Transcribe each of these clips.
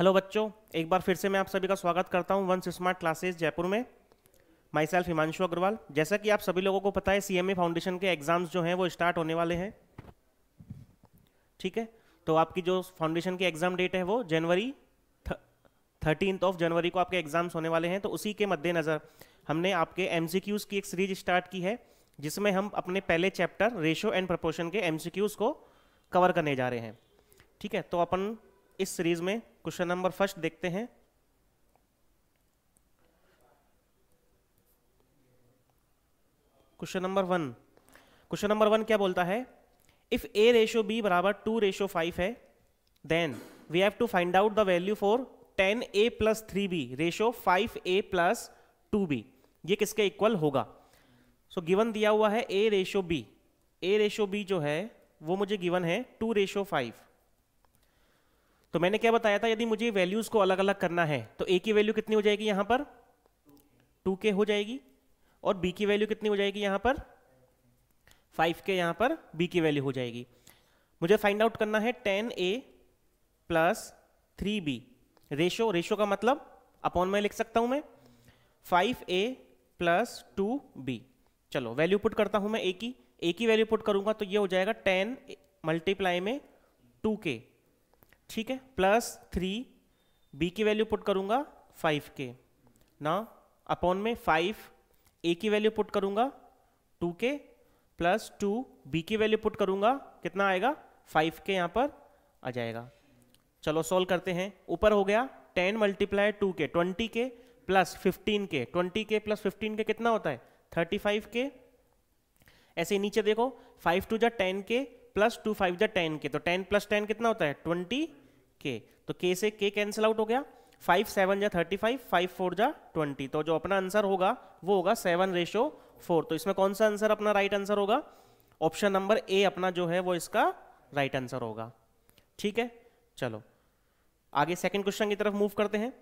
Hello बच्चों, एक बार फिर से मैं आप सभी का स्वागत करता हूं वंस स्मार्ट क्लासेस जयपुर में। Myself Himanshu Agarwal. जैसा कि आप सभी लोगों को पता है, सीएमए फाउंडेशन के एग्जाम्स जो हैं वो स्टार्ट होने वाले हैं। ठीक है, तो आपकी जो फाउंडेशन की एग्जाम डेट है वो जनवरी 13 जनवरी को आपके एग्जाम्स होने वाले हैं। तो उसी के मद्देनज़र हमने आपके एमसीक्यूज़ की एक सीरीज स्टार्ट की है, जिसमें हम अपने पहले चैप्टर रेशो एंड प्रोपोर्शन के एमसीक्यूज़ को कवर करने जा रहे हैं। ठीक है, तो अपन इस सीरीज में क्वेश्चन नंबर फर्स्ट देखते हैं। क्वेश्चन नंबर वन क्या बोलता है? इफ ए रेशो बी बराबर 2:5 है, then we have to find out the value for 10a + 3b ratio 5a + 2b। ये किसके इक्वल होगा? सो गिवन दिया हुआ है a ratio b। a ratio b जो है वो मुझे गिवन है 2:5। तो मैंने क्या बताया था, यदि मुझे वैल्यूज को अलग अलग करना है तो a की वैल्यू कितनी हो जाएगी यहाँ पर 2k हो जाएगी, और b की वैल्यू कितनी हो जाएगी यहाँ पर 5k, यहाँ पर b की वैल्यू हो जाएगी। मुझे फाइंड आउट करना है 10a + 3b रेशो का मतलब अपॉन में लिख सकता हूं मैं 5a + 2b। चलो वैल्यू पुट करता हूं मैं a की वैल्यू पुट करूंगा तो ये हो जाएगा 10 मल्टीप्लाई में 2k, ठीक है, प्लस 3 b की वैल्यू पुट करूंगा 5k ना, अपॉन में 5 a की वैल्यू पुट करूंगा 2k प्लस 2 b की वैल्यू पुट करूंगा, कितना आएगा 5k यहाँ पर आ जाएगा। चलो सॉल्व करते हैं। ऊपर हो गया 10 × 2k 20k plus 15k, 20k plus 15k कितना होता है 35k। ऐसे नीचे देखो 5 2 जा 10k प्लस 2 5 जा 10k, तो 10 + 10 कितना होता है 20k, तो k से k कैंसिल आउट हो गया। 5 7 जा 35, 5 4 जा 20, तो जो अपना आंसर होगा वो होगा 7:4। तो इसमें कौन सा आंसर अपना राइट आंसर होगा? ऑप्शन नंबर ए अपना जो है वो इसका राइट आंसर होगा। ठीक है, चलो आगे सेकंड क्वेश्चन की तरफ मूव करते हैं।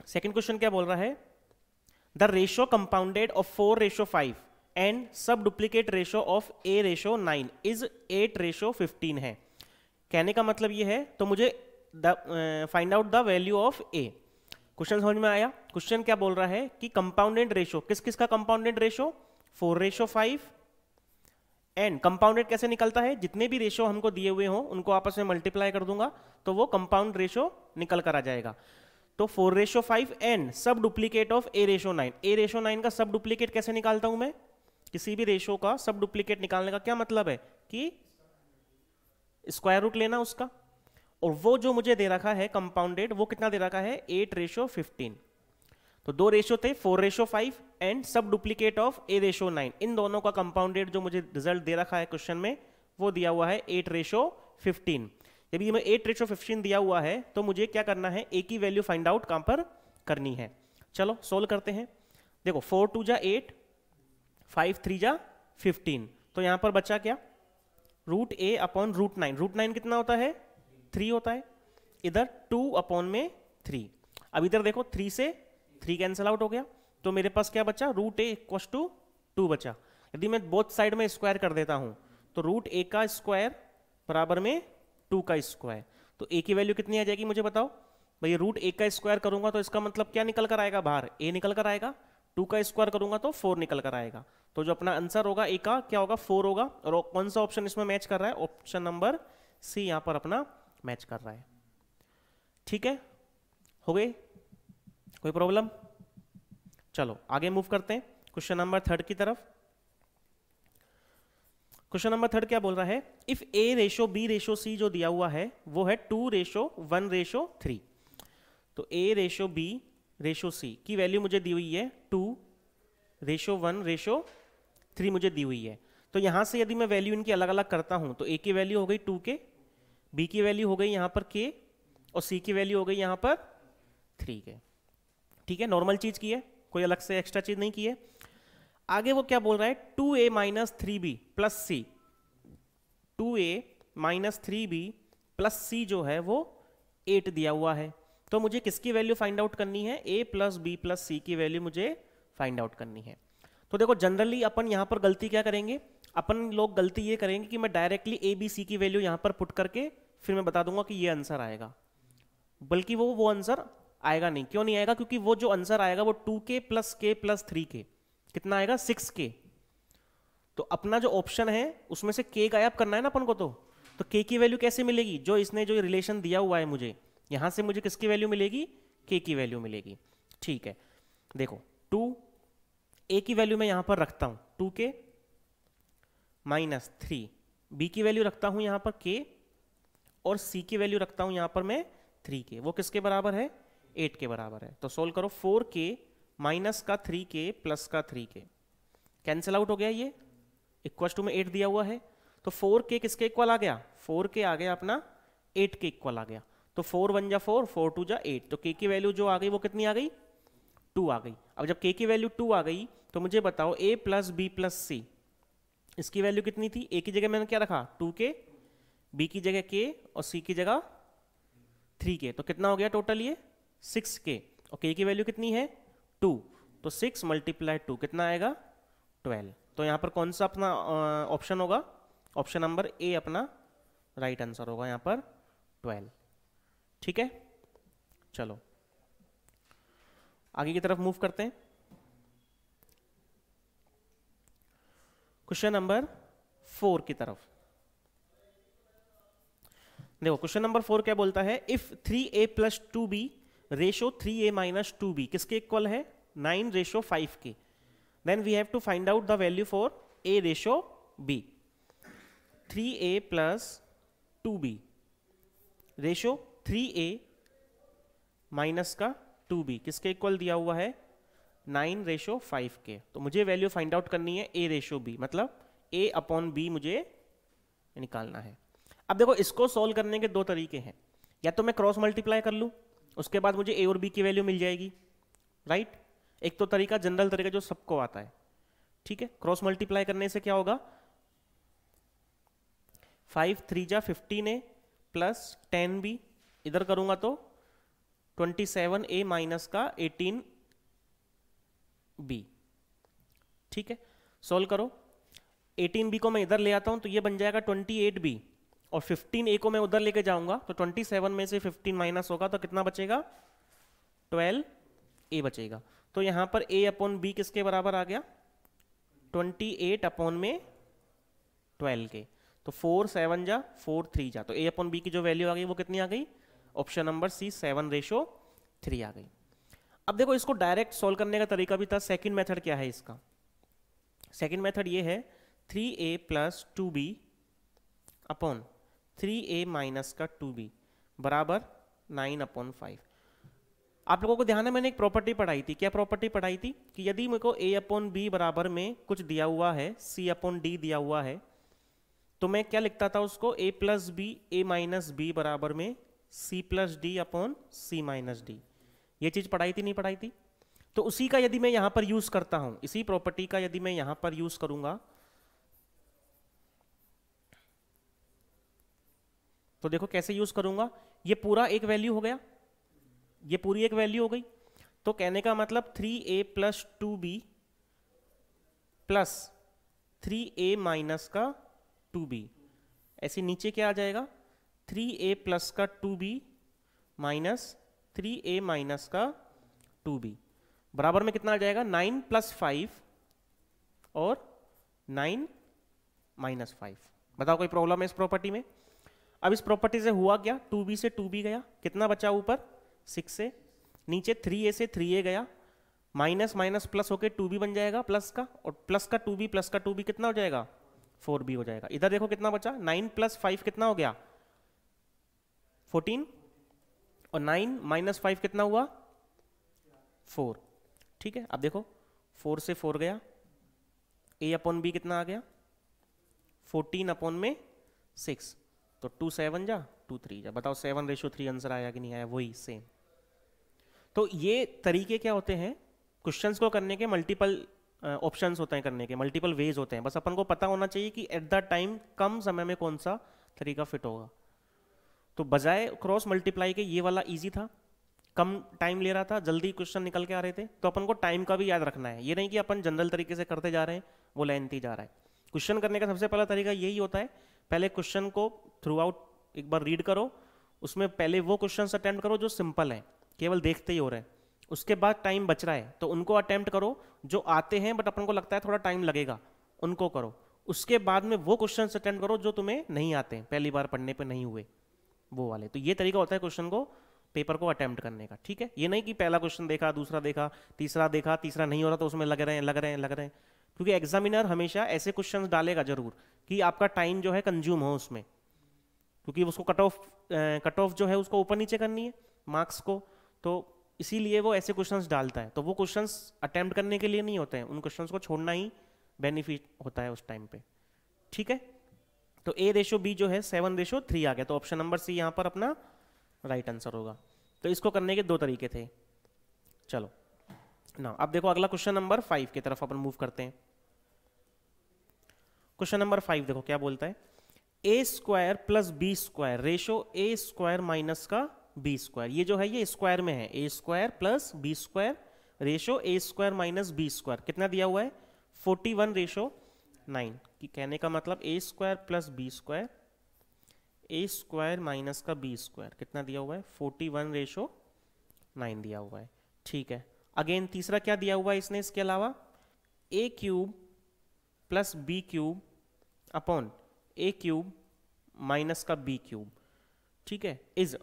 सेकंड क्वेश्चन क्या बोल रहा है? The ratio compounded of 4:5 and sub duplicate ratio of a:9 is 8:15 है। कहने का मतलब ये है, तो मुझे find out the value of a। Question समझ में आया? क्वेश्चन क्या बोल रहा है कि कंपाउंडेड रेशो किस किस का कंपाउंडेड रेशो 4:5, एंड कंपाउंडेड कैसे निकलता है? जितने भी रेशो हमको दिए हुए हों उनको आपस में मल्टीप्लाई कर दूंगा तो वो कंपाउंड रेशो निकल कर आ जाएगा। तो 4:5 and sub duplicate of a:9। a:9 का सब डुप्लीकेट कैसे निकालता हूं मैं? किसी भी रेशो का सब डुप्लीकेट निकालने का क्या मतलब है कि स्क्वायर रूट लेना उसका, और वो जो मुझे दे रखा है कंपाउंडेड वो कितना दे रखा है 8:15। तो दो रेशो थे 4:5 and sub duplicate of a:9, इन दोनों का कंपाउंडेड जो मुझे रिजल्ट दे रखा है क्वेश्चन में वो दिया हुआ है 8:15। जब ये 8:15 दिया हुआ है तो मुझे क्या करना है, a की वैल्यू फाइंड आउट कहां पर करनी है। चलो सोल्व करते हैं। देखो 4 2 जा 8, 5 3 जा 15, तो यहां पर बचा क्या √a/√9। √9 कितना होता है 3 होता है, इधर 2/3। अब इधर देखो 3 से 3 कैंसिल आउट हो गया, तो मेरे पास क्या बचा √a = 2 बचा। यदि मैं बोथ साइड में स्क्वायर कर देता हूं तो √a का स्क्वायर बराबर में 2 का स्क्वायर, तो a की वैल्यू कितनी आ जाएगी मुझे बताओ भाई। √a का स्क्वायर करूंगा तो इसका मतलब क्या निकल कर आएगा बाहर, a निकल कर आएगा। 2 का स्क्वायर करूंगा तो 4 निकल कर आएगा। तो जो अपना आंसर होगा a का क्या होगा 4 होगा। और कौन सा ऑप्शन इसमें मैच कर रहा है? ऑप्शन नंबर सी यहां पर अपना मैच कर रहा है। ठीक है, हो गई कोई प्रॉब्लम? चलो आगे मूव करते हैं क्वेश्चन नंबर थर्ड की तरफ। क्वेश्चन नंबर थर्ड क्या बोल रहा है? इफ a:b:c जो दिया हुआ है वो है 2:1:3। तो a:b:c की वैल्यू मुझे दी हुई है 2:1:3 मुझे दी हुई है। तो यहां से यदि मैं वैल्यू इनकी अलग अलग करता हूं तो a की वैल्यू हो गई 2k, b की वैल्यू हो गई यहां पर k, और c की वैल्यू हो गई यहां पर 3k। ठीक है, नॉर्मल चीज की है, कोई अलग से एक्स्ट्रा चीज नहीं की है। आगे वो क्या बोल रहा है 2a - 3b + c। 2a - 3b + c जो है वो 8 दिया हुआ है, तो मुझे किसकी वैल्यू फाइंड आउट करनी है? a + b + c की वैल्यू मुझे फाइंड आउट करनी है। तो देखो जनरली अपन यहां पर गलती क्या करेंगे, अपन लोग गलती ये करेंगे कि मैं डायरेक्टली a b c की वैल्यू यहां पर पुट करके फिर मैं बता दूंगा कि ये आंसर आएगा। बल्कि वो आंसर आएगा नहीं। क्यों नहीं आएगा? क्योंकि वो जो आंसर आएगा वो 2k प्लस 3k कितना आएगा 6k। तो अपना जो ऑप्शन है उसमें से k गायब करना है ना अपन को। तो k की वैल्यू कैसे मिलेगी? जो इसने जो रिलेशन दिया हुआ है मुझे, यहां से मुझे किसकी वैल्यू मिलेगी? k की वैल्यू मिलेगी। ठीक है, देखो 2 a की वैल्यू मैं यहां पर रखता हूं 2k माइनस 3, b की वैल्यू रखता हूं यहां पर k, और c की वैल्यू रखता हूं यहां पर मैं 3k। वो किसके बराबर है? 8 के बराबर है। तो सोल्व करो, 4k माइनस का 3k प्लस का 3k कैंसिल आउट हो गया, ये इक्वल टू में 8 दिया हुआ है। तो 4k किसके इक्वल आ गया? 4k आ गया अपना 8 के इक्वल आ गया। तो 4 1 जा 4, 4 2 जा 8, तो k की वैल्यू जो आ गई वो कितनी आ गई? 2 आ गई। अब जब k की वैल्यू 2 आ गई तो मुझे बताओ a plus b plus c इसकी वैल्यू कितनी थी? a की जगह मैंने क्या रखा? 2k, b की जगह k और c की जगह 3k। तो कितना हो गया टोटल? ये 6k। और k की वैल्यू कितनी है? 2। तो 6 मल्टीप्लाई 2 कितना आएगा? 12। तो यहां पर कौन सा अपना ऑप्शन होगा? ऑप्शन नंबर ए अपना राइट आंसर होगा यहां पर 12। ठीक है, चलो आगे की तरफ मूव करते हैं। क्वेश्चन नंबर 4 की तरफ देखो। क्वेश्चन नंबर 4 क्या बोलता है? If 3a plus 2b ratio 3a minus 2b किसके इक्वल है? 9 रेशो 5 के। Then we have to find out the value for a ratio b। 3a plus 2b ratio 3a minus का 2b किसके equal दिया हुआ है? 9 रेशो 5 के। तो मुझे वैल्यू फाइंड आउट करनी है a रेशो b, मतलब a अपॉन b मुझे निकालना है। अब देखो इसको सॉल्व करने के दो तरीके हैं। या तो मैं क्रॉस मल्टीप्लाई कर लूं, उसके बाद मुझे a और b की वैल्यू मिल जाएगी, राइट। एक तो तरीका जनरल तरीका जो सबको आता है, ठीक है। क्रॉस मल्टीप्लाई करने से क्या होगा? 5 3 जा 15a प्लस 10b, इधर करूंगा तो 27a माइनस का 18b। ठीक है, सॉल्व करो। 18b को मैं इधर ले आता हूं तो ये बन जाएगा 28b, और 15a को मैं उधर लेके जाऊंगा तो 27 में से 15 माइनस होगा तो कितना बचेगा? 12a बचेगा। तो यहां पर a अपॉन b किसके बराबर आ गया? 28 अपॉन में 12 के। तो 4 7 जा 4 3 जा, तो a अपॉन b की जो वैल्यू आ गई वो कितनी आ गई? ऑप्शन नंबर सी 7 रेशो 3 आ गई। अब देखो इसको डायरेक्ट सॉल्व करने का तरीका भी था। सेकंड मेथड क्या है इसका? सेकंड मेथड ये है 3a plus 2b upon 3a minus का 2b बराबर 9 अपॉन 5। आप लोगों को ध्यान है मैंने एक प्रॉपर्टी पढ़ाई थी। क्या प्रॉपर्टी पढ़ाई थी? कि यदि मेरे को a अपॉन b बराबर में कुछ दिया हुआ है, c अपॉन d दिया हुआ है, तो मैं क्या लिखता था उसको? a plus b a minus b बराबर में c plus d upon c minus d। ये चीज पढ़ाई थी नहीं पढ़ाई थी? तो उसी का यदि मैं यहां पर यूज करता हूं, इसी प्रॉपर्टी का यदि मैं यहां पर यूज करूंगा तो देखो कैसे यूज करूंगा। ये पूरा एक वैल्यू हो गया, ये पूरी एक वैल्यू हो गई। तो कहने का मतलब 3a plus 2b plus 3a minus का 2b, ऐसे नीचे क्या आ जाएगा? 3a प्लस का 2b माइनस 3a माइनस का 2b बराबर में कितना आ जाएगा? 9 प्लस 5 और 9 माइनस 5। बताओ कोई प्रॉब्लम है इस प्रॉपर्टी में? अब इस प्रॉपर्टी से हुआ क्या? 2b से 2b गया, कितना बचा ऊपर? 6 से। नीचे 3a से 3a गया, माइनस माइनस प्लस होके 2b बन जाएगा प्लस का, और प्लस का 2b प्लस का 2b कितना हो जाएगा? 4b हो जाएगा। इधर देखो कितना बचा? 9 प्लस 5 कितना हो गया? 14, और 9 माइनस 5 कितना हुआ? 4। ठीक है, अब देखो 4 से 4 गया, a अपॉन b कितना आ गया? 14 अपॉन में 6, तो 2 7 जा 2 3 जा। बताओ 7 रेशो 3 आंसर आया कि नहीं आया? वही सेम। तो ये तरीके क्या होते हैं क्वेश्चंस को करने के? मल्टीपल ऑप्शंस होते हैं करने के, मल्टीपल वेज होते हैं। बस अपन को पता होना चाहिए कि एट द टाइम कम समय में कौन सा तरीका फिट होगा। तो बजाय क्रॉस मल्टीप्लाई के ये वाला इजी था, कम टाइम ले रहा था, जल्दी क्वेश्चन निकल के आ रहे थे। तो अपन को टाइम का भी याद रखना है, ये नहीं कि अपन जनरल तरीके से करते जा रहे हैं वो लेंथी जा रहा है। क्वेश्चन करने का सबसे पहला तरीका यही होता है, पहले क्वेश्चन को थ्रू आउट एक बार रीड करो, उसमें पहले वो क्वेश्चंस अटेम्प्ट करो जो सिंपल है, केवल देखते ही हो रहे हैं, उसके बाद टाइम बच रहा है तो उनको अटेम्प्ट करो, जो आते हैं बट अपन को लगता है थोड़ा टाइम लगेगा उनको करो, उसके बाद में वो क्वेश्चंस अटेम्प्ट करो जो तुम्हें नहीं आते हैं, पहली बार पढ़ने पे नहीं हुए वो वाले। तो ये तरीका होता है क्वेश्चन को, पेपर को अटेम्प्ट करने का, ठीक है। ये नहीं कि पहला क्वेश्चन देखा, दूसरा देखा, तीसरा नहीं हो रहा तो उसमें लग रहे हैं, क्योंकि एग्जामिनर हमेशा ऐसे क्वेश्चंस डालेगा जरूर कि आपका टाइम जो है कंज्यूम हो उसमें, क्योंकि उसको कट ऑफ जो है उसको ऊपर नीचे करनी है मार्क्स को, तो इसीलिए वो ऐसे क्वेश्चंस डालता है। तो वो क्वेश्चंस अटेम्प्ट करने के लिए नहीं होते हैं, उन क्वेश्चंस को छोड़ना ही बेनिफिट होता है उस टाइम पे, ठीक है। तो A/B जो है 7/3 आ गया, तो ऑप्शन नंबर सी यहाँ पर अपना राइट आंसर होगा। तो इसको करने के दो तरीके थे। चलो ना, अब देखो अगला क्वेश्चन नंबर 5 की तरफ अपन मूव करते हैं। क्वेश्चन नंबर 5 देखो क्या बोलता है, A² + B² ratio A² minus का B²। ये जो है ये स्क्वायर में है, A² + B² ratio A² minus B²। कितना दिया हुआ है 41/9 की, कहने का मतलब A² + B² A² माइनस का B² कितना दिया हुआ है 41/9 दिया हुआ है, ठीक है। अगेन तीसरा क्या दिया हुआ है इसने इसके अलावा, A³ + B³ upon A³ minus का B³, ठीक है, is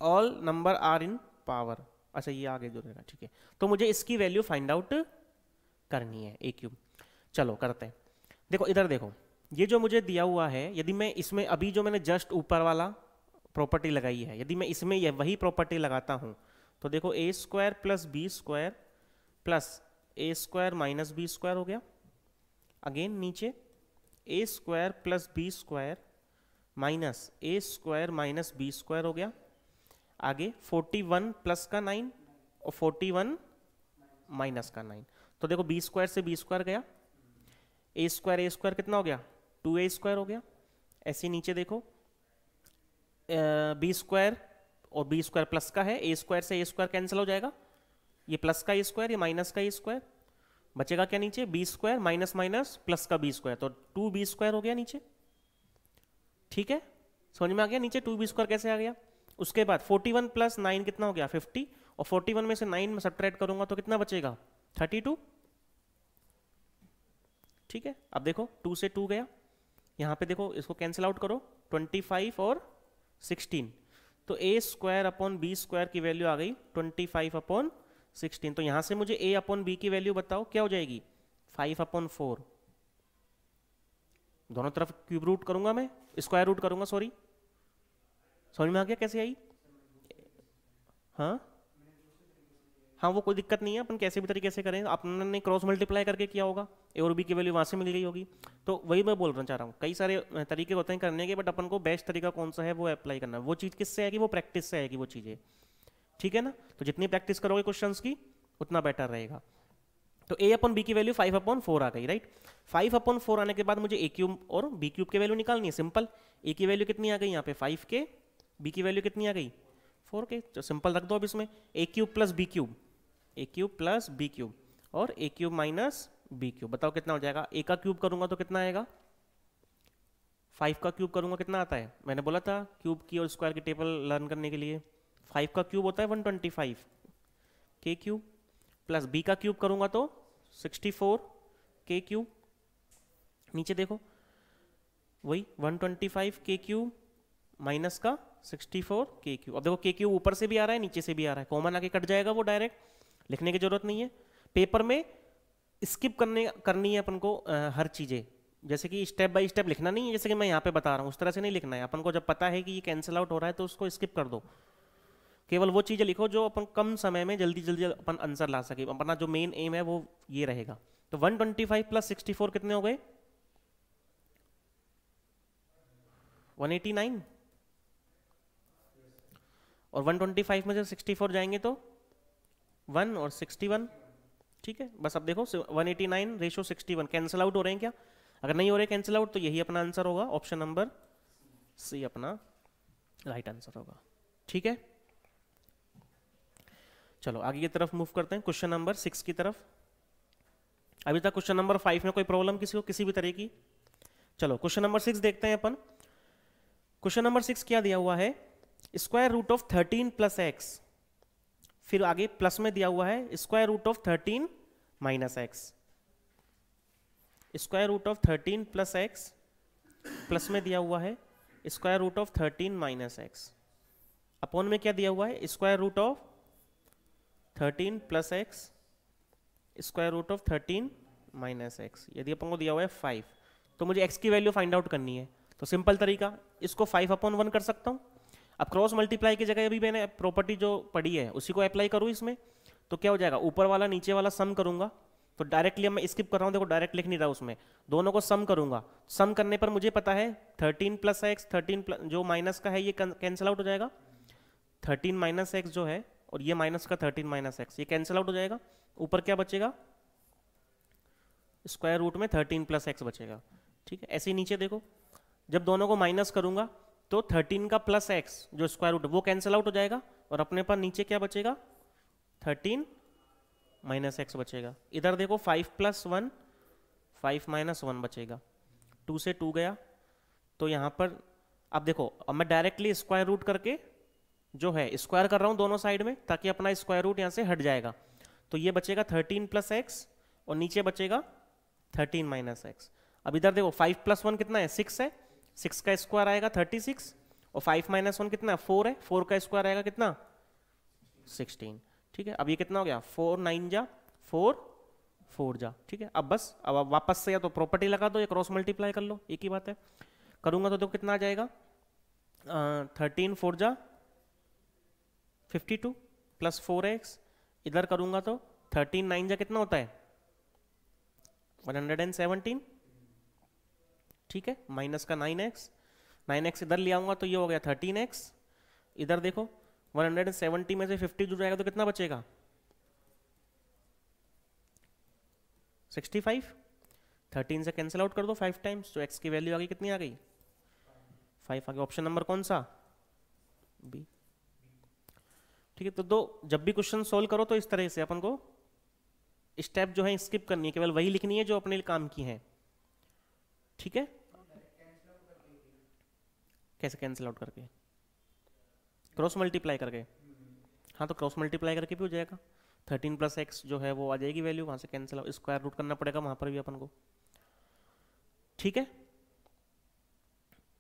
all number are in power. अच्छा ये आगे जो रहेगा, ठीक है। तो मुझे इसकी वैल्यू फाइंड आउट करनी है A³। चलो करते हैं। देखो इधर देखो, ये जो मुझे दिया हुआ है, यदि मैं इसमें अभी जो मैंने जस्ट ऊपर वाला प्रॉपर्टी लगाई है, यदि मैं इसमें ये वही प्रॉपर्टी लगाता हूं तो देखो A² + B² plus A² minus B² हो गया। अगेन नीचे A² + B² minus A² minus B² हो गया। आगे 41 प्लस का 9 और 41 माइनस का 9। तो देखो B² से B² गया, A² कितना हो गया 2A² हो गया। ऐसे नीचे देखो B² और B² प्लस का है, A² से A² कैंसिल हो जाएगा, ये प्लस का A² ये माइनस का A², बचेगा क्या नीचे B² माइनस माइनस प्लस का B², तो 2B² हो गया नीचे, ठीक है। समझ में आ गया नीचे 2B² कैसे आ गया। उसके बाद 41 + 9 कितना हो गया 50, और 41 में से 9 में सब्ट्रैक्ट करूंगा तो कितना बचेगा 32, ठीक है। अब देखो 2 से 2 गया, यहाँ पे देखो इसको कैंसिल आउट करो 25 और 16, तो A² अपॉन B² की वैल्यू आ गई 25/16। तो यहाँ से मुझे A/B की वैल्यू बताओ क्या हो जाएगी 5/4। दोनों तरफ क्यूब रूट करूंगा मैं, स्क्वायर रूट करूंगा सॉरी। समझ में आ गया कैसे आई। हाँ वो कोई दिक्कत नहीं है, अपन कैसे भी तरीके से करें, आपने क्रॉस मल्टीप्लाई करके किया होगा, A और B की वैल्यू वहाँ से मिल गई होगी। तो वही मैं बोलना चाह रहा हूँ, कई सारे तरीके होते हैं करने के, बट अपन को बेस्ट तरीका कौन सा है वो अप्लाई करना है। वो चीज़ किससे आएगी, वो प्रैक्टिस से आएगी वो चीज़ें, ठीक है ना। तो जितनी प्रैक्टिस करोगे क्वेश्चंस की उतना बेटर रहेगा। तो A/B की वैल्यू 5/4 आ गई, राइट। 5/4 आने के बाद मुझे A³ और B³ की वैल्यू निकालनी है, सिंपल। A की वैल्यू कितनी आ गई यहाँ पे 5K, B की वैल्यू कितनी आ गई 4K, तो सिंपल रख दो अब इसमें A³ + B³ और A³ माइनस B³। बताओ कितना हो जाएगा, A का क्यूब करूंगा तो कितना आएगा 5 का क्यूब करूंगा कितना आता है, मैंने बोला था क्यूब की और स्क्वायर की टेबल लर्न करने के लिए 5 का क्यूब होता है 125 K³ प्लस B का क्यूब करूंगा तो 64 K³। नीचे देखो वही 125 K³ माइनस का 64 K³। अब देखो K³ ऊपर से भी आ रहा है नीचे से भी आ रहा है, कॉमन आके कट जाएगा, वो डायरेक्ट लिखने की जरूरत नहीं है। पेपर में स्किप करनी है अपन को हर चीज़ें, जैसे कि स्टेप बाय स्टेप लिखना नहीं है, जैसे कि मैं यहाँ पे बता रहा हूँ उस तरह से नहीं लिखना है। अपन को जब पता है कि ये कैंसिल आउट हो रहा है तो उसको स्किप कर दो, केवल वो चीज़ें लिखो जो अपन कम समय में जल्दी जल्दी अपन आंसर ला सके। अपना जो मेन एम है वो ये रहेगा। तो 125 + 64 कितने हो गए 189, और 125 में से 64 जाएंगे तो 1 और 61, ठीक है। बस अब देखो 189/61 कैंसिल आउट हो रहे हैं क्या, अगर नहीं हो रहे कैंसिल आउट तो यही अपना आंसर होगा, ऑप्शन नंबर सी अपना राइट आंसर होगा, ठीक है। चलो आगे की तरफ मूव करते हैं, क्वेश्चन नंबर 6 की तरफ। अभी तक क्वेश्चन नंबर 5 में कोई प्रॉब्लम किसी को किसी भी तरह की। चलो क्वेश्चन नंबर 6 देखते हैं अपन। क्वेश्चन नंबर 6 क्या दिया हुआ है, square root of 13 plus x, फिर आगे प्लस में दिया हुआ है square root of 13 minus x, square root of 13 plus x, plus में दिया हुआ है square root of 13 minus x, upon में क्या दिया हुआ है square root of 13 plus x, square root of 13 minus x. यदि अपन को दिया हुआ है 5, तो मुझे x की वैल्यू फाइंड आउट करनी है। तो सिंपल तरीका, इसको 5/1 कर सकता हूँ। अब क्रॉस मल्टीप्लाई की जगह अभी मैंने प्रॉपर्टी जो पढ़ी है उसी को अप्लाई करूँ इसमें, तो क्या हो जाएगा, ऊपर वाला नीचे वाला सम करूंगा। तो डायरेक्टली मैं स्किप कर रहा हूँ, देखो डायरेक्ट लिख नहीं रहा उसमें, दोनों को सम करूंगा। सम करने पर मुझे पता है 13 प्लस एक्स, 13 जो माइनस का है ये कैंसिल आउट हो जाएगा, 13 माइनस एक्स जो है और ये माइनस का 13 माइनस एक्स, ये कैंसिल आउट हो जाएगा। ऊपर क्या बचेगा, स्क्वायर रूट में 13 प्लस एक्स बचेगा। ठीक है, ऐसे ही नीचे देखो, जब दोनों को माइनस करूंगा तो 13 का प्लस एक्स जो स्क्वायर रूट वो कैंसिल आउट हो जाएगा, और अपने पास नीचे क्या बचेगा, 13 माइनस एक्स बचेगा। इधर देखो 5 प्लस 1, 5 माइनस 1 बचेगा, 2 से 2 गया। तो यहाँ पर अब देखो, अब मैं डायरेक्टली स्क्वायर रूट करके जो है स्क्वायर कर रहा हूँ दोनों साइड में, ताकि अपना स्क्वायर रूट यहाँ से हट जाएगा। तो ये बचेगा 13 प्लस एक्स और नीचे बचेगा 13 माइनस एक्स। अब इधर देखो 5 प्लस 1 कितना है, 6 है, 6 का स्क्वायर आएगा 36, और 5 माइनस 1 कितना है, 4 है, 4 का स्क्वायर आएगा कितना, 16। ठीक है, अब ये कितना हो गया, 4 9 जा 4, 4 जा। ठीक है, अब बस अब आप वापस से या तो प्रॉपर्टी लगा दो या क्रॉस मल्टीप्लाई कर लो, एक ही बात है। करूंगा तो देखो कितना आ जाएगा, 13 4 जा 52 प्लस 4x, इधर करूंगा तो 13 9 जा कितना होता है, 117। ठीक है, माइनस का 9x, 9x इधर ले आऊंगा तो ये हो गया 13x। इधर देखो 170 में से 50 जुड़ जाएगा तो कितना बचेगा, 65। 13 से कैंसिल आउट कर दो 5 टाइम्स, तो x की वैल्यू आ गई, कितनी आ गई, 5 आ गई। ऑप्शन नंबर कौन सा, बी। ठीक है, तो दो जब भी क्वेश्चन सोल्व करो तो इस तरह से अपन को स्टेप जो है स्किप करनी है, केवल वही लिखनी है जो अपने लिए काम की है। ठीक है, कैसे कैंसिल आउट करके, क्रॉस मल्टीप्लाई करके। हाँ, तो क्रॉस मल्टीप्लाई करके भी हो जाएगा, 13 प्लस एक्स जो है वो आ जाएगी वैल्यू, वहां से कैंसिल आउट, स्क्वायर रूट करना पड़ेगा वहां पर भी अपन को। ठीक है,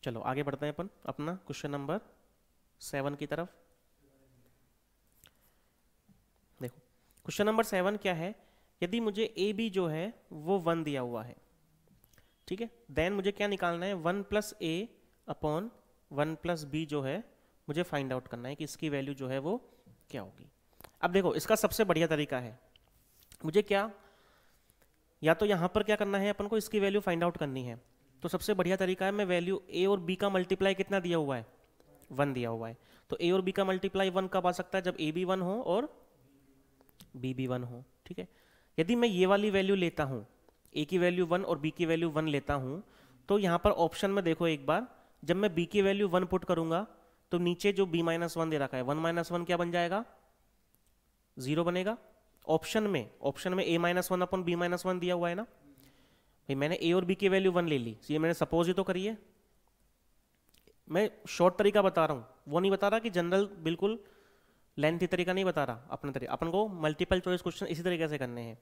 चलो आगे बढ़ते हैं अपन अपना क्वेश्चन नंबर 7 की तरफ। देखो क्वेश्चन नंबर 7 क्या है, यदि मुझे ए बी जो है वो 1 दिया हुआ है, ठीक है, देन मुझे क्या निकालना है, 1 प्लस ए अपॉन 1 प्लस बी जो है मुझे फाइंड आउट करना है कि इसकी वैल्यू जो है वो क्या होगी। अब देखो इसका सबसे बढ़िया तरीका है, मुझे क्या, या तो यहां पर क्या करना है अपन को, इसकी वैल्यू फाइंड आउट करनी है। तो सबसे बढ़िया तरीका है, मैं वैल्यू ए और बी का मल्टीप्लाई कितना दिया हुआ है, 1 दिया हुआ है, तो ए और बी का मल्टीप्लाई 1 कब आ सकता है, जब ए भी 1 हो और बी भी 1 हो। ठीक है, यदि मैं ये वाली वैल्यू लेता हूं, ए की वैल्यू 1 और बी की वैल्यू 1 लेता हूं, तो यहां पर ऑप्शन में देखो एक बार, जब मैं बी की वैल्यू 1 पुट करूंगा तो नीचे जो b माइनस 1 दे रखा है, 1 माइनस 1 क्या बन जाएगा, 0 बनेगा। ऑप्शन में a minus 1 upon b minus 1 दिया हुआ है ना भाई, मैंने a और b की वैल्यू 1 ले ली, ये मैंने सपोज ही तो करी है। मैं शॉर्ट तरीका बता रहा हूँ, वो नहीं बता रहा कि जनरल बिल्कुल लेंथी तरीका नहीं बता रहा, अपने तरीका। अपन को मल्टीपल चॉइस क्वेश्चन इसी तरीके से करने हैं।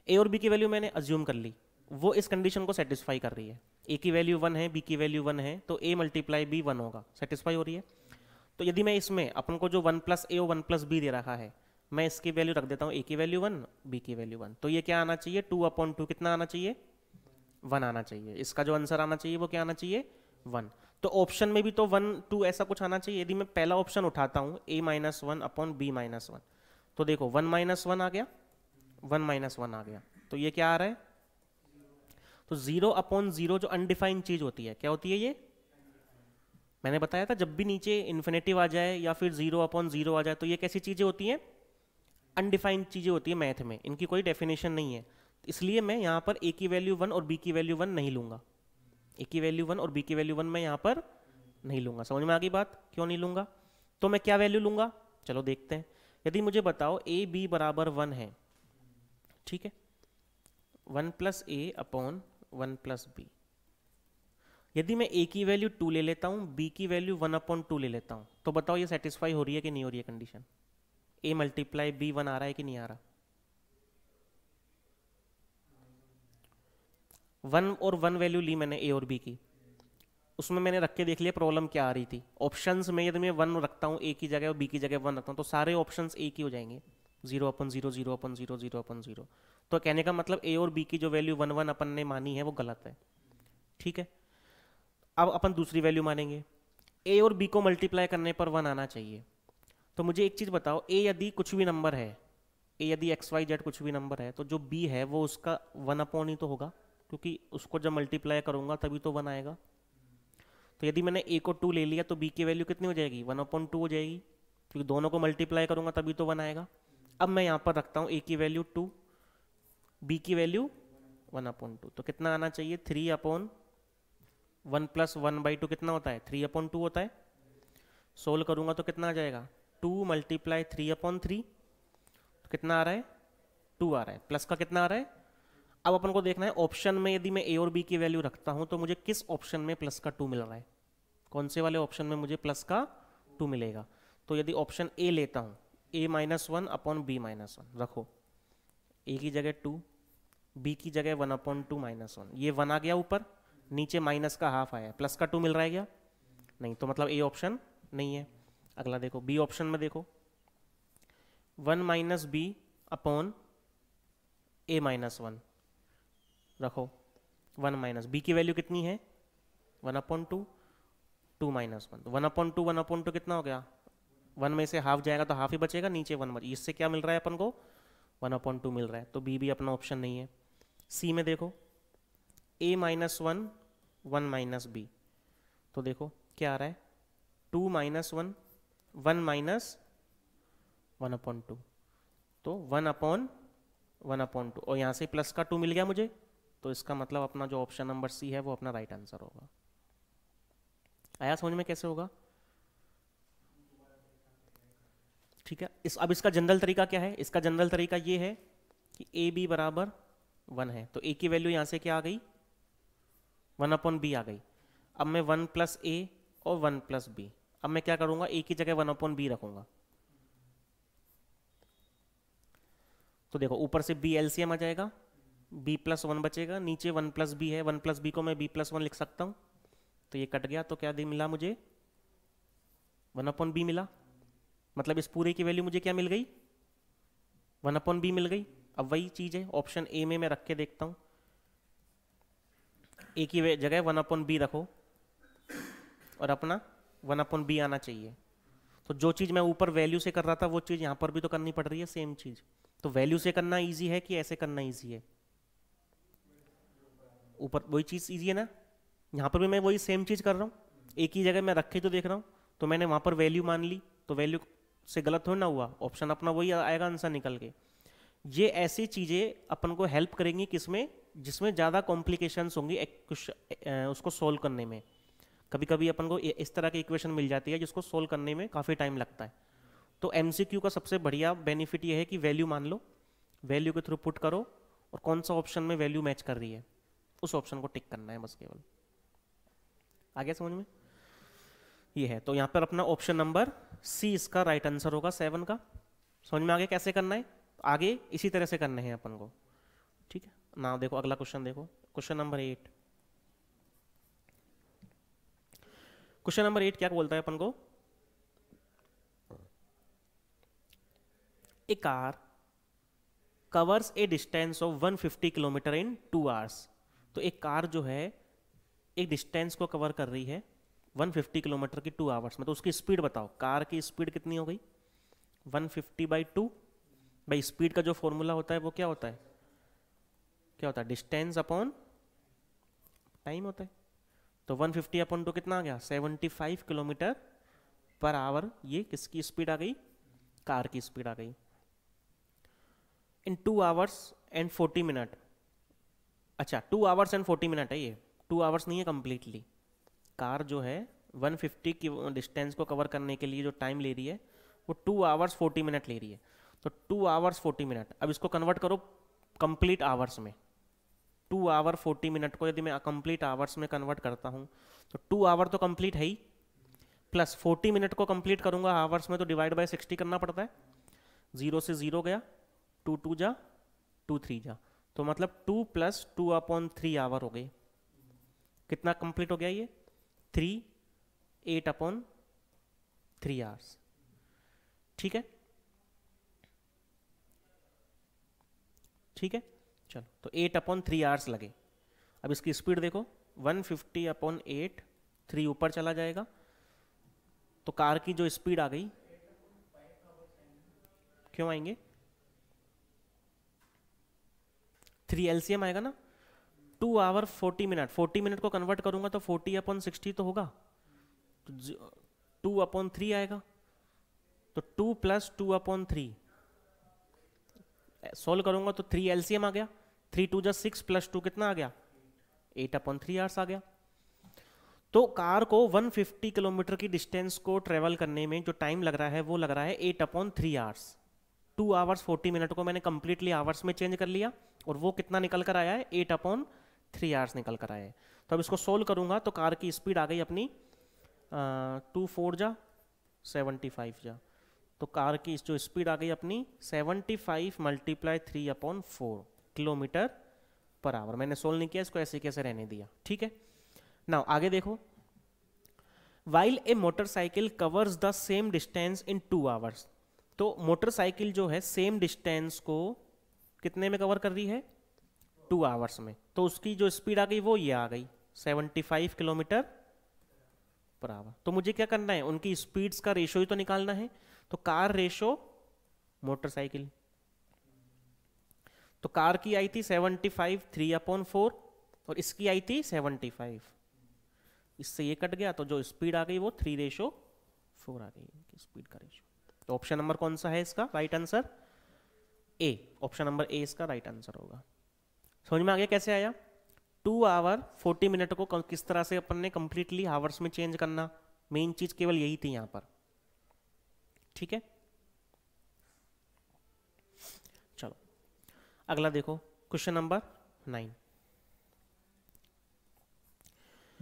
ए और बी की वैल्यू मैंने अज्यूम कर ली, वो इस कंडीशन को सेटिस्फाई कर रही है, ए की वैल्यू 1 है, बी की वैल्यू 1 है, तो ए मल्टीप्लाई बी 1 होगा, सेटिस्फाई हो रही है। तो यदि मैं इसमें अपन को जो 1 प्लस ए और 1 प्लस बी दे रखा है, मैं इसकी वैल्यू रख देता हूँ, ए की वैल्यू 1, बी की वैल्यू 1, तो ये क्या आना चाहिए, 2/2 कितना आना चाहिए, 1 आना चाहिए। इसका जो आंसर आना चाहिए वो क्या आना चाहिए, 1। तो ऑप्शन में भी तो 1 2 ऐसा कुछ आना चाहिए। यदि मैं पहला ऑप्शन उठाता हूँ a minus 1 upon b minus 1, तो देखो 1 माइनस 1 आ गया, 1 माइनस 1 आ गया, तो ये क्या आ रहा है, तो 0/0 जो अनडिफाइंड चीज होती है, क्या होती है ये, मैंने बताया था जब भी नीचे इन्फिनेटिव आ जाए या फिर 0/0 आ जाए तो ये कैसी चीजें होती हैं, अनडिफाइंड चीजें होती है मैथ में, इनकी कोई डेफिनेशन नहीं है। इसलिए मैं यहाँ पर a की वैल्यू 1 और b की वैल्यू 1 नहीं लूंगा, a की वैल्यू 1 और b की वैल्यू 1 मैं यहाँ पर नहीं लूंगा। समझ में आ गई बात, क्यों नहीं लूंगा, तो मैं क्या वैल्यू लूंगा, चलो देखते हैं। यदि मुझे बताओ a b बराबर 1 है, ठीक है, 1 प्लस ए अपॉन 1 प्लस बी, यदि मैं a की वैल्यू 2 ले लेता हूँ, b की वैल्यू 1/2 ले लेता हूँ, तो बताओ ये सेटिस्फाई हो रही है कि नहीं हो रही है कंडीशन? a मल्टीप्लाई b 1 आ रहा है कि नहीं आ रहा? 1 और 1 वैल्यू ली मैंने a और b की, उसमें मैंने रख के देख लिया प्रॉब्लम क्या आ रही थी। ऑप्शंस में यदि मैं 1 रखता हूँ a की जगह और b की जगह 1 रखता हूँ, तो सारे ऑप्शंस एक ही हो जाएंगे, 0/0, 0/0, 0/0। तो कहने का मतलब a और b की जो वैल्यू 1 1 अपन ने मानी है वो गलत है। ठीक है, अब अपन दूसरी वैल्यू मानेंगे, a और b को मल्टीप्लाई करने पर 1 आना चाहिए। तो मुझे एक चीज़ बताओ, a यदि कुछ भी नंबर है, a यदि XYZ कुछ भी नंबर है, तो जो b है वो उसका 1 ही तो होगा, क्योंकि उसको जब मल्टीप्लाई करूंगा तभी तो 1 आएगा। तो यदि मैंने a को 2 ले लिया तो b की वैल्यू कितनी हो जाएगी? 1/2 हो जाएगी, क्योंकि दोनों को मल्टीप्लाई करूंगा तभी तो 1 आएगा। अब मैं यहाँ पर रखता हूँ a की वैल्यू 2, b की वैल्यू 1/2, तो कितना आना चाहिए? 3/1 + 1/2 कितना होता है? 3/2 होता है। सोल्व करूंगा तो कितना आ जाएगा? 2 × 3/3, तो कितना आ रहा है? 2 आ रहा है। प्लस का कितना आ रहा है? अब अपन को देखना है ऑप्शन में यदि मैं a और b की वैल्यू रखता हूं तो मुझे किस ऑप्शन में प्लस का 2 मिल रहा है, कौन से वाले ऑप्शन में मुझे प्लस का 2 मिलेगा। तो यदि ऑप्शन a लेता हूं, a-1/b-1 रखो, a की जगह 2, b की जगह 1/2 - 1, ये 1 आ गया ऊपर, नीचे माइनस का हाफ आया, प्लस का 2 मिल रहा है क्या? नहीं, तो मतलब a ऑप्शन नहीं है। अगला देखो, b ऑप्शन में देखो, 1 - b/a-1 रखो, 1 - b की वैल्यू कितनी है? 1/2, 2 - 1, 1/2 1/2 कितना हो गया? 1 में से हाफ जाएगा तो हाफ ही बचेगा, नीचे 1 बच, इससे क्या मिल रहा है अपन को? 1/2 मिल रहा है। तो b भी अपना ऑप्शन नहीं है। c में देखो, a-1 1 - b, तो देखो क्या आ रहा है? 2 - 1 1 - 1/2, तो 1/1/2, और यहाँ से प्लस का 2 मिल गया मुझे, तो इसका मतलब अपना जो ऑप्शन नंबर सी है वो अपना राइट आंसर होगा। आया समझ में कैसे होगा? ठीक है, अब इसका जनरल तरीका क्या है? इसका जनरल तरीका ये है कि ए बी बराबर 1 है, तो ए की वैल्यू यहाँ से क्या आ गई? 1/b आ गई। अब मैं 1 + a और 1 + b, अब मैं क्या करूँगा? a की जगह 1/b रखूँगा, तो देखो ऊपर से b LCM आ जाएगा, b + 1 बचेगा, नीचे 1 + b है, 1 + b को मैं b + 1 लिख सकता हूँ, तो ये कट गया, तो क्या मिला मुझे? 1/b मिला। मतलब इस पूरे की वैल्यू मुझे क्या मिल गई? 1/b मिल गई। अब वही चीज़ है ऑप्शन ए में मैं रख के देखता हूँ, ए की जगह 1/b रखो और अपना 1/b आना चाहिए। तो जो चीज़ मैं ऊपर वैल्यू से कर रहा था वो चीज़ यहाँ पर भी तो करनी पड़ रही है, सेम चीज़। तो वैल्यू से करना ईजी है कि ऐसे करना ईजी है? ऊपर वही चीज़ ईजी है ना, यहाँ पर भी मैं वही सेम चीज़ कर रहा हूँ, एक ही जगह मैं रखे तो देख रहा हूँ, तो मैंने वहाँ पर वैल्यू मान ली, तो वैल्यू से गलत थोड़ा ना हुआ, ऑप्शन अपना वही आएगा आंसर निकल के। ये ऐसी चीज़ें अपन को हेल्प करेंगी किसमें? जिसमें ज़्यादा कॉम्प्लिकेशंस होंगी उसको सोल्व करने में। कभी कभी अपन को इस तरह की इक्वेशन मिल जाती है जिसको सोल्व करने में काफ़ी टाइम लगता है। तो MCQ का सबसे बढ़िया बेनिफिट ये है कि वैल्यू मान लो, वैल्यू के थ्रू पुट करो, और कौन सा ऑप्शन में वैल्यू मैच कर रही है उस ऑप्शन को टिक करना है बस केवल। आ गया समझ में? ये है, तो यहाँ पर अपना ऑप्शन नंबर सी इसका राइट आंसर होगा 7 का। समझ में आगे कैसे करना है? आगे इसी तरह से करने हैं अपन को। ठीक है ना, देखो अगला क्वेश्चन देखो, क्वेश्चन नंबर 8। क्वेश्चन नंबर 8 क्या बोलता है अपन को? A car covers a distance of 150 kilometre in 2 hours. तो एक कार जो है एक डिस्टेंस को कवर कर रही है 150 किलोमीटर की 2 आवर्स में, तो उसकी स्पीड बताओ। कार की स्पीड कितनी हो गई? 150/2 भाई, स्पीड का जो फॉर्मूला होता है वो क्या होता है? क्या होता है? डिस्टेंस अपॉन टाइम होता है। तो 150/2 कितना आ गया? 75 किलोमीटर पर आवर। ये किसकी स्पीड आ गई? कार की स्पीड आ गई इन 2 आवर्स एंड 40 मिनट। अच्छा, 2 आवर्स एंड 40 मिनट है ये, 2 आवर्स नहीं है कंप्लीटली। कार जो है 150 की डिस्टेंस को कवर करने के लिए जो टाइम ले रही है वो 2 आवर्स 40 मिनट ले रही है। तो 2 आवर्स 40 मिनट, अब इसको कन्वर्ट करो कंप्लीट आवर्स में। 2 आवर 40 मिनट को यदि मैं कंप्लीट आवर्स में कन्वर्ट करता हूँ तो 2 आवर तो कंप्लीट है ही, प्लस 40 मिनट को कंप्लीट करूँगा आवर्स में तो डिवाइड बाय 60 करना पड़ता है। 0 से 0 गया, 2 2 जा, 2 3 जा, तो मतलब 2 + 2/3 आवर हो गए। कितना कंप्लीट हो गया ये? 3 8/3 आवर्स। ठीक है, ठीक है, चलो तो 8/3 आवर्स लगे। अब इसकी स्पीड देखो, 150/8, 3 ऊपर चला जाएगा, तो कार की जो स्पीड आ गई, क्यों आएंगे? 3 LCM आएगा ना। 2 आवर 40 मिनट, 40 मिनट को कन्वर्ट करूंगा तो 40/60 तो होगा, तो 2/3 आएगा, तो 2 + 2/3 सोल्व करूंगा तो 3 LCM आ गया, 3 2 जा 6 + 2 कितना आ गया? 8/3 आवर्स आ गया। तो कार को 150 किलोमीटर की डिस्टेंस को ट्रेवल करने में जो टाइम लग रहा है वो लग रहा है 8/3 आवर्स। 2 आवर्स 40 मिनट को मैंने कंप्लीटली आवर्स में चेंज कर लिया और वो कितना निकल कर आया है? 8/3 आवर्स निकल कर आया है। तो अब इसको सोल्व करूंगा तो कार की स्पीड आ गई अपनी 2 4 जा 75 जा, तो कार की जो स्पीड आ गई अपनी 75 × 3/4 किलोमीटर पर आवर। मैंने सोल्व नहीं किया, इसको ऐसे कैसे रहने दिया। ठीक है, नाउ आगे देखो, while a motorcycle covers the same distance in 2 hours. तो मोटरसाइकिल जो है सेम डिस्टेंस को कितने में कवर कर रही है? 2 आवर्स में। तो उसकी जो स्पीड आ गई वो ये आ गई 75 किलोमीटर पर आवर। तो मुझे क्या करना है? उनकी स्पीड्स का रेशो ही तो निकालना है। तो कार रेशो मोटरसाइकिल, तो कार की आई थी 75 3/4 और इसकी आई थी 75, इससे ये कट गया, तो जो स्पीड आ गई वो 3/4 आ गई इनकी स्पीड का रेशो। तो ऑप्शन नंबर कौन सा है इसका right answer? A, option number A इसका राइट आंसर होगा। समझ में आ गया कैसे आया? 2 आवर 40 मिनट को किस तरह से अपन ने कंप्लीटली आवर्स में चेंज करना, मेन चीज केवल यही थी यहां पर। ठीक है, चलो अगला देखो, क्वेश्चन नंबर 9।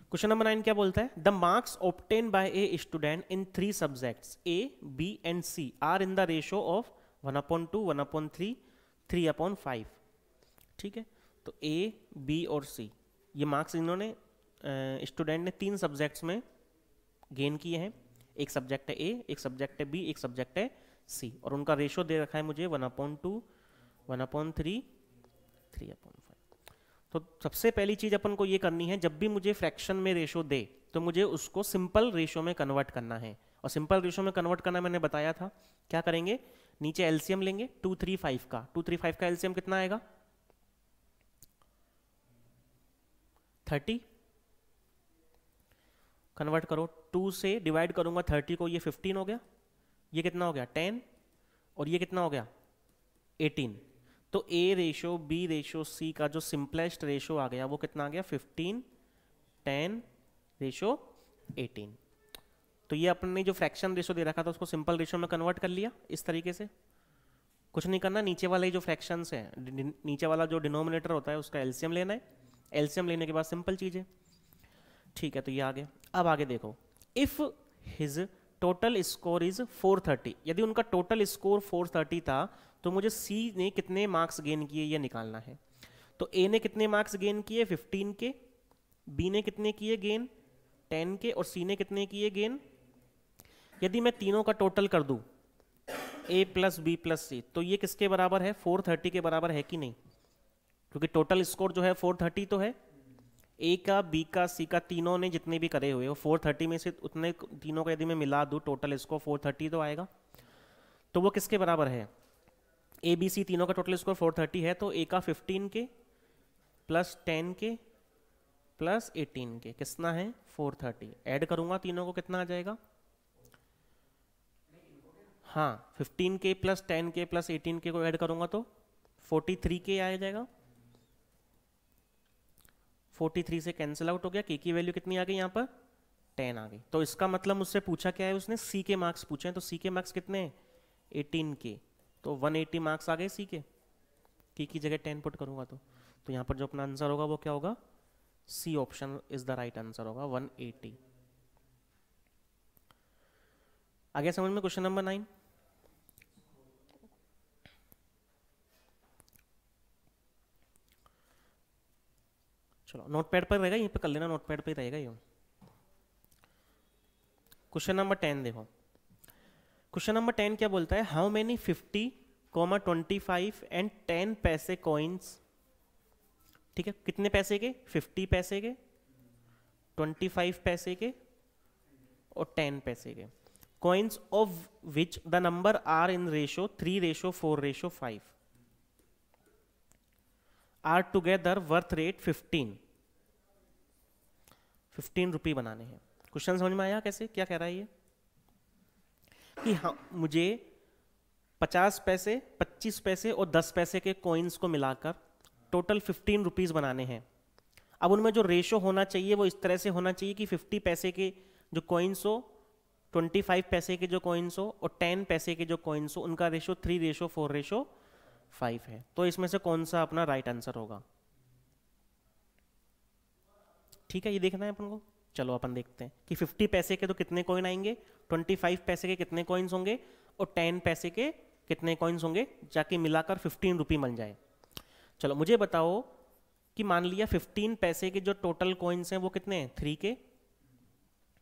क्वेश्चन नंबर 9 क्या बोलता है? The marks obtain by a student in 3 subjects A B and C are in the ratio of 1/2 1/3 3/5। ठीक है, तो ए बी और सी ये मार्क्स इन्होंने स्टूडेंट ने 3 सब्जेक्ट्स में गेन किए हैं। एक सब्जेक्ट है ए, एक सब्जेक्ट है बी, एक सब्जेक्ट है सी, और उनका रेशो दे रखा है मुझे 1/2 1/3 3/5। तो सबसे पहली चीज अपन को ये करनी है, जब भी मुझे फ्रैक्शन में रेशो दे तो मुझे उसको सिंपल रेशो में कन्वर्ट करना है। और सिंपल रेशो में कन्वर्ट करना मैंने बताया था, क्या करेंगे? नीचे एलसीएम लेंगे 2 3 5 का, 2 3 5 का एलसीएम कितना आएगा? 30। कन्वर्ट करो, 2 से डिवाइड करूंगा 30 को, ये 15 हो गया, ये कितना हो गया 10, और ये कितना हो गया 18। तो ए रेशो बी रेशो सी का जो सिंपलेस्ट रेशो आ गया वो कितना आ गया 15 10 रेशो 18। तो ये अपन ने जो फ्रैक्शन रेशो दे रखा था उसको सिंपल रेशो में कन्वर्ट कर लिया इस तरीके से। कुछ नहीं करना, नीचे वाले जो फ्रैक्शंस है, नीचे वाला जो डिनोमिनेटर होता है उसका एलसीएम लेना है। एलसीएम लेने के बाद सिंपल चीज है। ठीक है, तो ये आ गया। अब आगे देखो, if his total score is 430, यदि उनका टोटल स्कोर 430 था तो मुझे सी ने कितने मार्क्स गेन किए ये निकालना है। तो ए ने कितने मार्क्स गेन किए 15 के, बी ने कितने किए गेन 10 के, और सी ने कितने किए गेन। यदि मैं तीनों का टोटल कर दूं ए प्लस बी प्लस सी, तो ये किसके बराबर है? 430 के बराबर है कि नहीं? क्योंकि टोटल स्कोर जो है 430 तो है। ए का, बी का, सी का, तीनों ने जितने भी करे हुए वो 430 में से उतने तीनों को यदि मैं मिला दूं टोटल स्कोर 430 तो आएगा। तो वो किसके बराबर है? ए बी सी तीनों का टोटल स्कोर 430 है, तो ए का 15 के प्लस 10 के प्लस 18 के कितना है 430। ऐड करूंगा तीनों को कितना आ जाएगा? हाँ, 15 के प्लस 10 के प्लस 18 के को ऐड करूंगा तो 43 के आ जाएगा। 43 से कैंसिल आउट हो गया, के की वैल्यू कितनी आ गई यहाँ पर 10 आ गई। तो इसका मतलब मुझसे पूछा क्या है उसने? सी के मार्क्स पूछे हैं। तो सी के मार्क्स कितने हैं 18 के, तो 180 मार्क्स आ गए सी के। की जगह 10 पुट करूंगा तो तो यहाँ पर जो अपना आंसर होगा वो क्या होगा, C option is the right answer होगा 180। आगे समझ में क्वेश्चन नंबर 9। चलो नोटपैड पर रहेगा, यहीं पे कर लेना, नोटपैड पे ही रहेगा ये। क्वेश्चन नंबर 10 देखो। क्वेश्चन नंबर 10 क्या बोलता है, हाउ मेनी 50, 25 एंड 10 पैसे कॉइन्स, ठीक है, कितने पैसे के, 50 पैसे के, 25 पैसे के और 10 पैसे के, coins of which the number are in ratio 3:4:5 are together worth rate 15 रुपये बनाने हैं। क्वेश्चन समझ में आया कैसे, क्या कह रहा है ये कि हाँ मुझे 50 पैसे, 25 पैसे और 10 पैसे के कॉइन्स को मिलाकर टोटल 15 रुपीज़ बनाने हैं। अब उनमें जो रेशो होना चाहिए वो इस तरह से होना चाहिए कि 50 पैसे के जो कॉइन्स हो, 25 पैसे के जो कॉइन्स हो और 10 पैसे के जो कॉइन्स हो, उनका रेशो 3:4:5 है। तो इसमें से कौन सा अपना राइट आंसर होगा, ठीक है, ये देखना है अपन को। चलो अपन देखते हैं कि 50 पैसे के तो कितने कॉइन आएंगे, 25 पैसे के कितने कॉइन्स होंगे और 10 पैसे के कितने कॉइन्स होंगे, जाके मिलाकर 15 रुपये मिल जाए। चलो मुझे बताओ कि मान लिया 15 पैसे के जो टोटल कॉइन्स हैं वो कितने हैं, 3 के,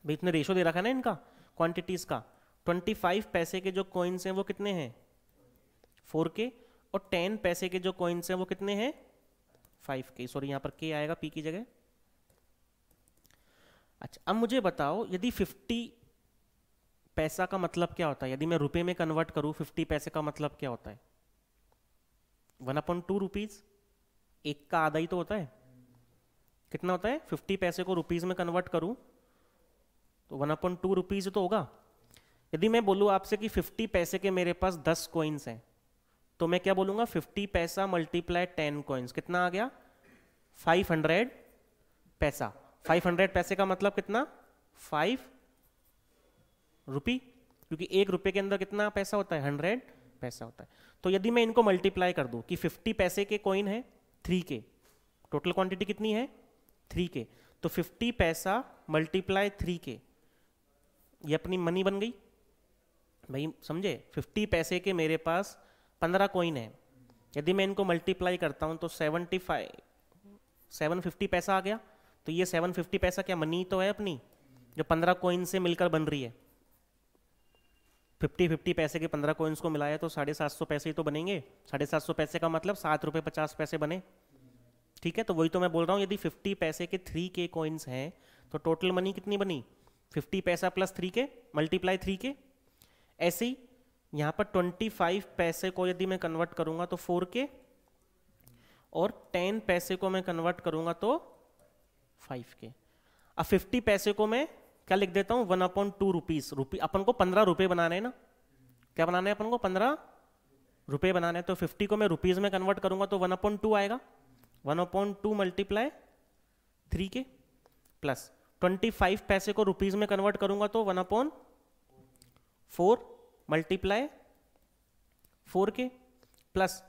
भाई इतने रेशो दे रखा है ना इनका क्वांटिटीज का। 25 पैसे के जो कॉइन्स हैं वो कितने हैं, 4 के, और 10 पैसे के जो कॉइन्स हैं वो कितने हैं, 5 के। सॉरी यहाँ पर के आएगा पी की जगह। अच्छा अब मुझे बताओ यदि 50 पैसा का मतलब क्या होता है, यदि मैं रुपए में कन्वर्ट करूं 50 पैसे का मतलब क्या होता है, 1/2 रुपीज, एक का आधा ही तो होता है, कितना होता है, 50 पैसे को रुपीज में कन्वर्ट करूं तो 1/2 रुपीज तो होगा। यदि मैं बोलूं आपसे कि 50 पैसे के मेरे पास 10 कॉइन्स हैं तो मैं क्या बोलूंगा, 50 पैसा मल्टीप्लाई 10 कॉइन्स, कितना आ गया, 500 पैसा। 500 पैसे का मतलब कितना, 5 रुपी, क्योंकि एक रुपए के अंदर कितना पैसा होता है, 100 पैसा होता है। तो यदि मैं इनको मल्टीप्लाई कर दूं कि 50 पैसे के कॉइन है 3 के, टोटल क्वांटिटी कितनी है 3 के, तो 50 पैसा मल्टीप्लाई 3 के, ये अपनी मनी बन गई भाई, समझे। 50 पैसे के मेरे पास 15 कॉइन है, यदि मैं इनको मल्टीप्लाई करता हूं तो 750 पैसा आ गया। तो ये 750 पैसा क्या मनी तो है अपनी, जो 15 कॉइन से मिलकर बन रही है। 50 पैसे के 15 कॉइन्स को मिलाया तो 750 पैसे ही तो बनेंगे। 750 पैसे का मतलब 7.50 बने, ठीक है। तो वही तो मैं बोल रहा हूँ, यदि 50 पैसे के 3 के कॉइन्स हैं तो टोटल मनी कितनी बनी, 50 पैसा प्लस 3 के मल्टीप्लाई 3 के। ऐसे ही यहाँ पर 25 पैसे को यदि मैं कन्वर्ट करूंगा तो 4 के, और 10 पैसे को मैं कन्वर्ट करूंगा तो 5 के। अब 50 पैसे को मैं क्या लिख देता हूं, 1/2 रुपीज, अपन को 15 रुपए बनाने हैं ना, क्या बनाना है अपन को, 15 रुपए बनाने हैं। तो 50 को मैं रुपीज में कन्वर्ट करूंगा तो 1/2 आएगा, 1/2 मल्टीप्लाई 3 के, प्लस 25 पैसे को रुपीज में कन्वर्ट करूंगा तो 1/4 मल्टीप्लाई 4 के, प्लस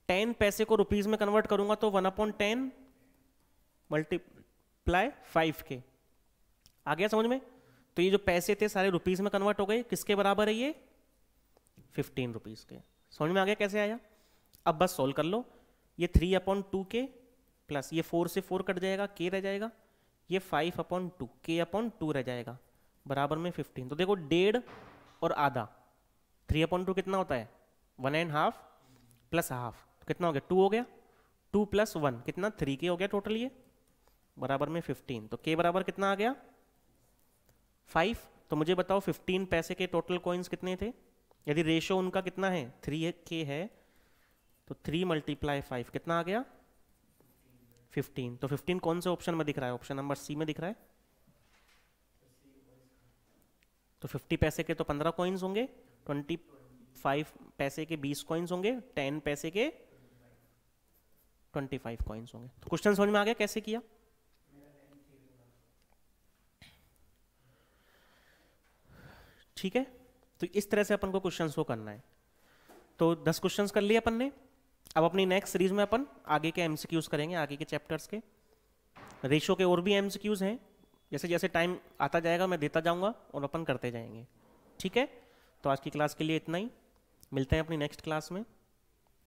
10 पैसे को रुपीज में कन्वर्ट करूंगा तो 1/10 मल्टीप्लाई 5 के। आ गया समझ में। तो ये जो पैसे थे सारे रुपीज में कन्वर्ट हो गए, किसके बराबर है ये, 15 रुपीज के। समझ में आ गया कैसे आया। अब बस सोल्व कर लो, ये 3/2 के प्लस ये 4 से 4 कट जाएगा, के रह जाएगा, ये 5/2 k/2 रह जाएगा, बराबर में 15। तो देखो 1.5 और आधा, 3/2 कितना होता है, 1.5 प्लस हाफ, तो कितना हो गया, 2 हो गया, 2 + 1 कितना, 3 के हो गया टोटल, ये बराबर में 15। तो के बराबर कितना आ गया, 5। तो मुझे बताओ 15 पैसे के टोटल कॉइन्स कितने थे, यदि रेशो उनका कितना है 3 के है, तो 3 × 5 कितना आ गया, 15। तो 15 कौन से ऑप्शन में दिख रहा है, ऑप्शन नंबर सी में दिख रहा है। तो 50 पैसे के तो 15 कॉइन्स होंगे, 25 पैसे के 20 कॉइन्स होंगे, 10 पैसे के 25 कॉइन्स होंगे। तो क्वेश्चन समझ में आ गया कैसे किया। ठीक है, तो इस तरह से अपन को क्वेश्चंस को करना है। तो 10 क्वेश्चंस कर लिए अपन ने। अब अपनी नेक्स्ट सीरीज में अपन आगे के एमसीक्यूज करेंगे, आगे के चैप्टर्स के। रेशो के और भी एमसीक्यूज हैं, जैसे जैसे टाइम आता जाएगा मैं देता जाऊंगा और अपन करते जाएंगे। ठीक है, तो आज की क्लास के लिए इतना ही, मिलते हैं अपनी नेक्स्ट क्लास में।